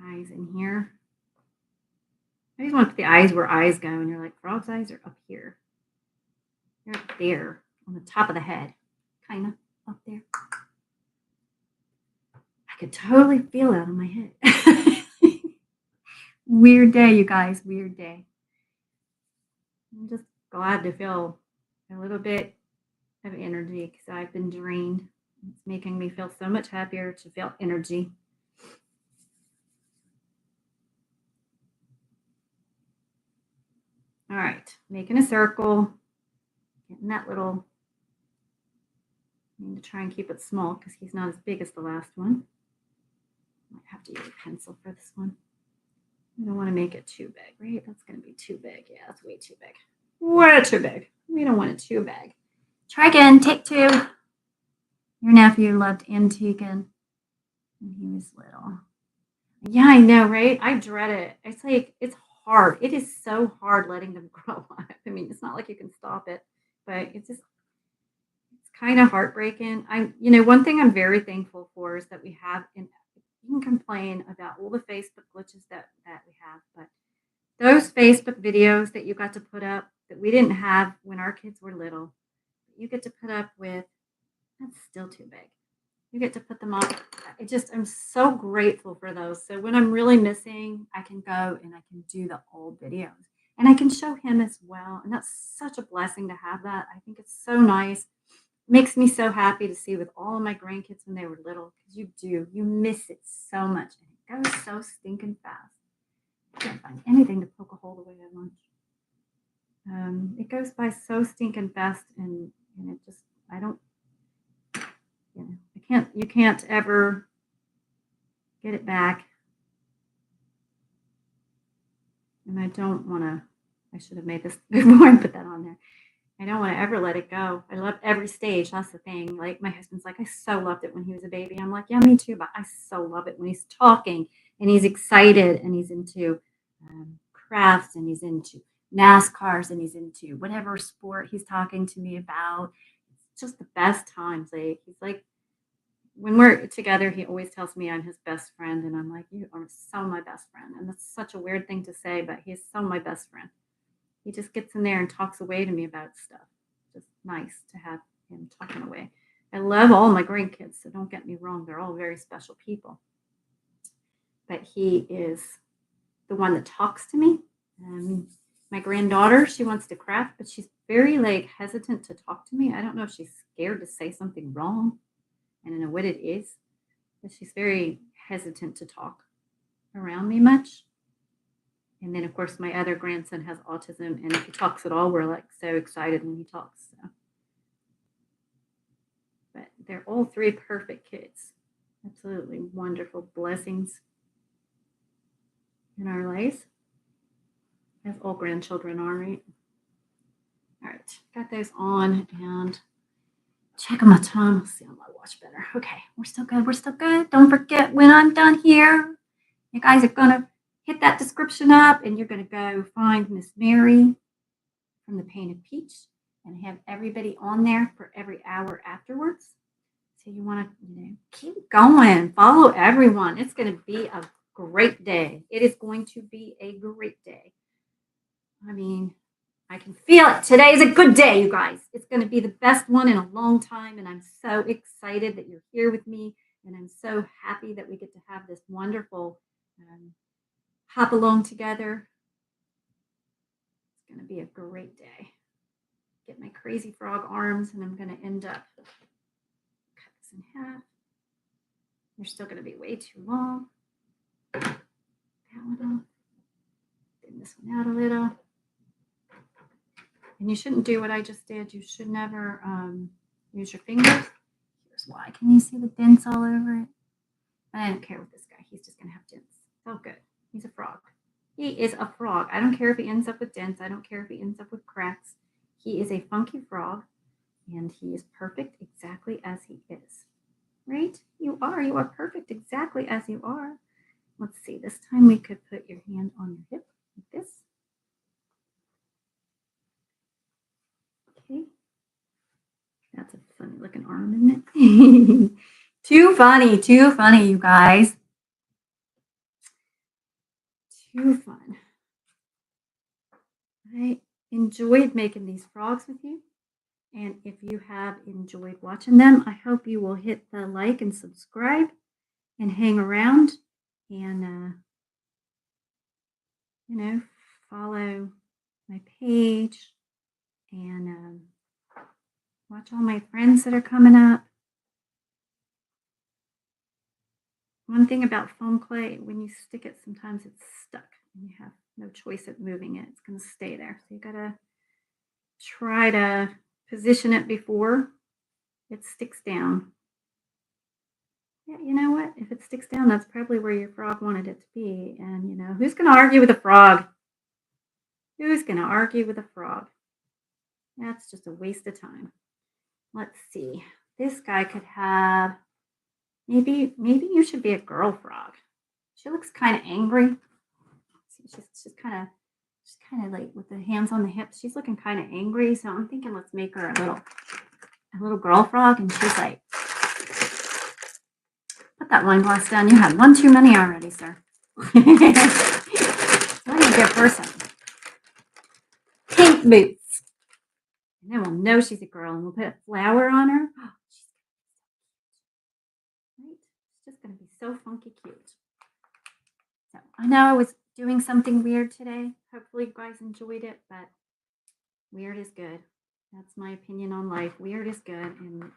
A: eyes in here. I just want to put the eyes where eyes go, and you're like, frog's eyes are up here. They're up there on the top of the head, kind of up there. I could totally feel that on my head. Weird day, you guys. Weird day. I'm just glad to feel a little bit of energy because I've been drained. It's making me feel so much happier to feel energy. All right, making a circle, getting that little. I need to try and keep it small because he's not as big as the last one. Might have to use a pencil for this one. I don't want to make it too big, right? That's going to be too big. Yeah, that's way too big. Way too big. We don't want it too big. Try again. Take two. Your nephew loved antiquing when he was little. Yeah, I know, right? I dread it. It's like, it's hard. It is so hard letting them grow up. I mean, it's not like you can stop it, but it's kind of heartbreaking. One thing I'm very thankful for is that we have, and you can complain about all the Facebook glitches that we have, but those Facebook videos that you got to put up that we didn't have when our kids were little, you get to put up with, that's still too big. You get to put them up. I'm so grateful for those. So when I'm really missing, I can go and I can do the old videos and I can show him as well. And that's such a blessing to have that. I think it's so nice. It makes me so happy to see with all of my grandkids when they were little, because you miss it so much. And it goes so stinking fast. I can't find anything to poke a hole away at lunch. It goes by so stinking fast, and it just, I don't, you can't ever get it back. And I don't want to, I should have made this before I put that on there. I don't want to ever let it go. I love every stage. That's the thing. Like, my husband's like, I so loved it when he was a baby. I'm like, yeah, me too. But I so love it when he's talking and he's excited and he's into crafts and he's into NASCARs and he's into whatever sport he's talking to me about. It's just the best times. Like, he's like, when we're together, he always tells me I'm his best friend. And I'm like, you are so my best friend. And that's such a weird thing to say, but he's so my best friend. He just gets in there and talks away to me about stuff. Just nice to have him talking away. I love all my grandkids, so don't get me wrong. They're all very special people. But he is the one that talks to me. My granddaughter, she wants to craft, but she's very hesitant to talk to me. I don't know if she's scared to say something wrong. I don't know what it is, but she's very hesitant to talk around me much. And then, of course, my other grandson has autism, and if he talks at all, we're so excited when he talks. So. But they're all three perfect kids. Absolutely wonderful blessings in our lives, as all grandchildren are, right? All right, got those on, and checking my time. I'll see on my watch better. Okay, we're still good. We're still good. Don't forget, when I'm done here, you guys are going to hit that description up, and you're going to go find Miss Mary from the Painted Peach and have everybody on there for every hour afterwards. So you want to keep going. Follow everyone. It's going to be a great day. It is going to be a great day. I mean, I can feel it. Today is a good day, you guys. It's going to be the best one in a long time, and I'm so excited that you're here with me, and I'm so happy that we get to have this wonderful hop along together. It's going to be a great day. Get my crazy frog arms, and I'm going to end up cut this in half. They're still going to be way too long. That one off. Thin this one out a little. And you shouldn't do what I just did. You should never use your fingers. Here's why. Can you see the dents all over it? But I don't care with this guy. He's just going to have dents. It's all good. He's a frog. He is a frog. I don't care if he ends up with dents. I don't care if he ends up with cracks. He is a funky frog, and he is perfect exactly as he is. Right? You are perfect exactly as you are. Let's see. This time we could put your hand on your hip like this. Okay. That's a funny looking arm, isn't it? Too funny, you guys. Too fun. I enjoyed making these frogs with you. And if you have enjoyed watching them, I hope you will hit the like and subscribe and hang around and, follow my page and watch all my friends that are coming up. One thing about foam clay, when you stick it, sometimes it's stuck and you have no choice of moving it. It's going to stay there. So you got to try to position it before it sticks down. Yeah, you know what? If it sticks down, that's probably where your frog wanted it to be. And, who's going to argue with a frog? Who's going to argue with a frog? That's just a waste of time. Let's see. This guy could have, maybe you should be a girl frog. She looks kind of angry. She's kind of like with the hands on the hips. She's looking kind of angry. So I'm thinking let's make her a little girl frog. And she's like, put that wine glass down. You had one too many already, sir. Let me give her some pink boots. And then we'll know she's a girl and we'll put a flower on her. Right? It's just going to be so funky cute. So I know I was doing something weird today. Hopefully you guys enjoyed it, but weird is good. That's my opinion on life. Weird is good. And,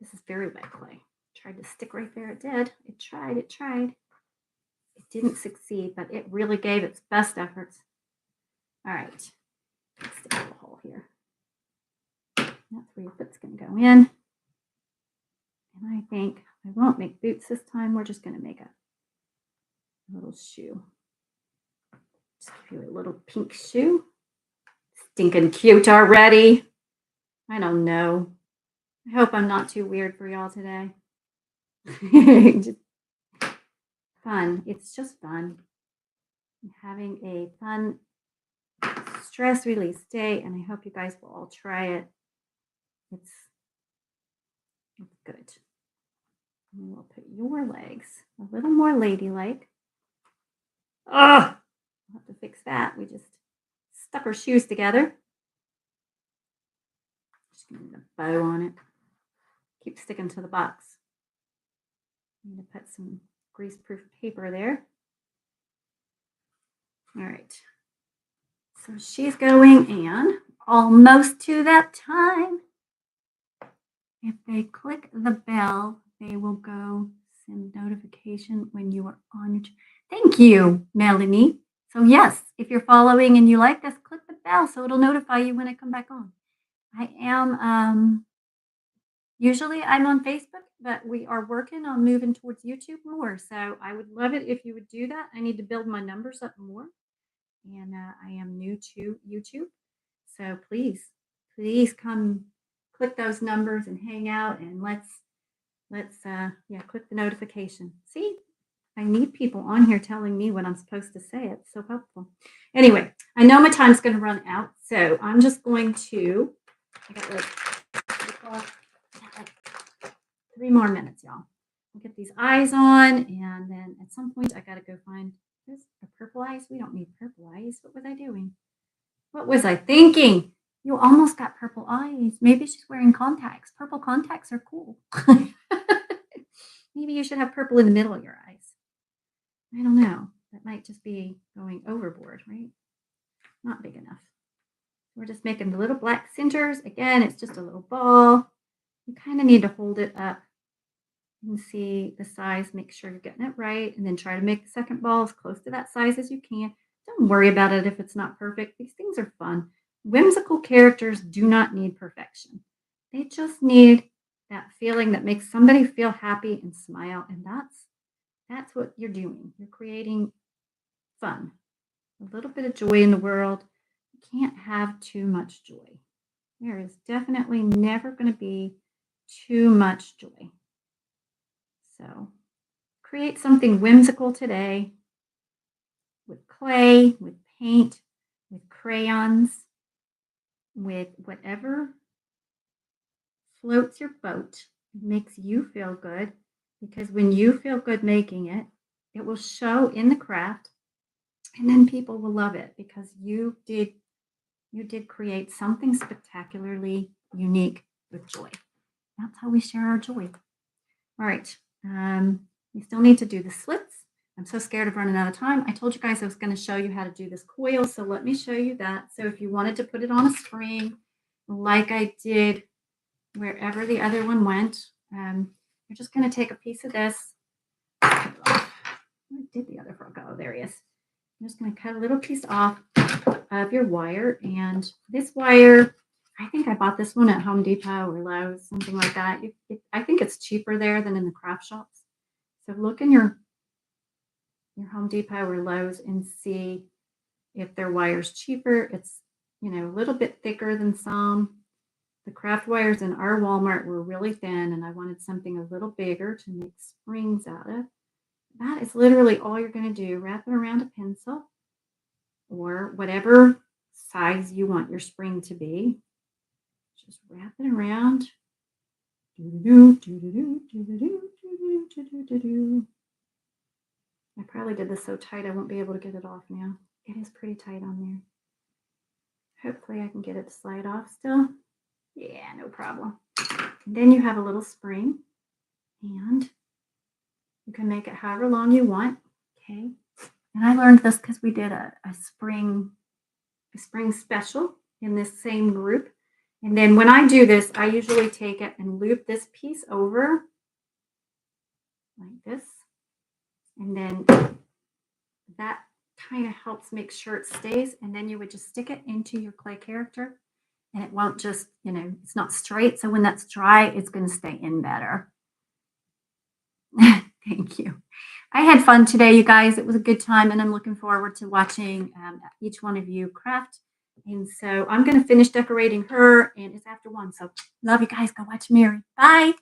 A: this is very wet clay. Tried to stick right there. It did. It tried. It didn't succeed, but it really gave its best efforts. All right. Let's stick a little hole here. That's where your foot's going to go in. And I think I won't make boots this time. We're just going to make a little shoe. Just give you a little pink shoe. Stinking cute already. I don't know. I hope I'm not too weird for y'all today. Just fun. It's just fun. I'm having a fun stress release day, and I hope you guys will all try it. It's good. And we'll put your legs a little more ladylike. I'll have to fix that. We just stuck our shoes together. Just gonna need a bow on it. Keep sticking to the box. I'm going to put some grease-proof paper there. All right. So she's going, and almost to that time. If they click the bell, they will go send notification when you are on your. Thank you, Melanie. So yes, if you're following and you like this, click the bell so it'll notify you when I come back on. I am usually I'm on Facebook, but we are working on moving towards YouTube more. So I would love it if you would do that. I need to build my numbers up more, and I am new to YouTube. So please come click those numbers and hang out, and let's click the notification. See, I need people on here telling me what I'm supposed to say. It's so helpful. Anyway, I know my time's going to run out, so I'm just going to. I got like 3 more minutes, y'all. I'll get these eyes on, and then at some point I got to go find this purple eyes. We don't need purple eyes. What was I doing? What was I thinking? You almost got purple eyes. Maybe she's wearing contacts. Purple contacts are cool. Maybe you should have purple in the middle of your eyes. I don't know. That might just be going overboard, right? Not big enough. We're just making the little black centers. Again, it's just a little ball. You kind of need to hold it up and see the size. Make sure you're getting it right. And then try to make the second ball as close to that size as you can. Don't worry about it if it's not perfect. These things are fun. Whimsical characters do not need perfection. They just need that feeling that makes somebody feel happy and smile. And that's what you're doing. You're creating fun. A little bit of joy in the world. You can't have too much joy. There is definitely never going to be too much joy. So create something whimsical today with clay, with paint, with crayons, with whatever floats your boat. It makes you feel good because when you feel good making it, it will show in the craft and then people will love it because you did create something spectacularly unique with joy. That's how we share our joy. All right. We still need to do the slits. I'm so scared of running out of time. I told you guys I was going to show you how to do this coil. So let me show you that. So if you wanted to put it on a spring, like I did wherever the other one went, you're just going to take a piece of this. Where did the other frog go? There he is. I'm just going to cut a little piece off of your wire. And this wire, I think I bought this one at Home Depot or Lowe's, something like that. I think it's cheaper there than in the craft shops. So look in your Home Depot or Lowe's and see if their wire's cheaper. It's, a little bit thicker than some. The craft wires in our Walmart were really thin, and I wanted something a little bigger to make springs out of. That is literally all you're going to do. Wrap it around a pencil or whatever size you want your spring to be. Just wrap it around. I probably did this so tight I won't be able to get it off now. It is pretty tight on there. Hopefully I can get it to slide off still. Yeah, no problem. And then you have a little spring, and you can make it however long you want. Okay. And I learned this because we did a spring special in this same group. And then when I do this, I usually take it and loop this piece over like this. And then that kind of helps make sure it stays. And then you would just stick it into your clay character and it won't just, it's not straight. So when that's dry, it's going to stay in better. Thank you. I had fun today, you guys. It was a good time, and I'm looking forward to watching each one of you craft. And so I'm going to finish decorating her, and it's after 1. So love you guys. Go watch Mary. Bye.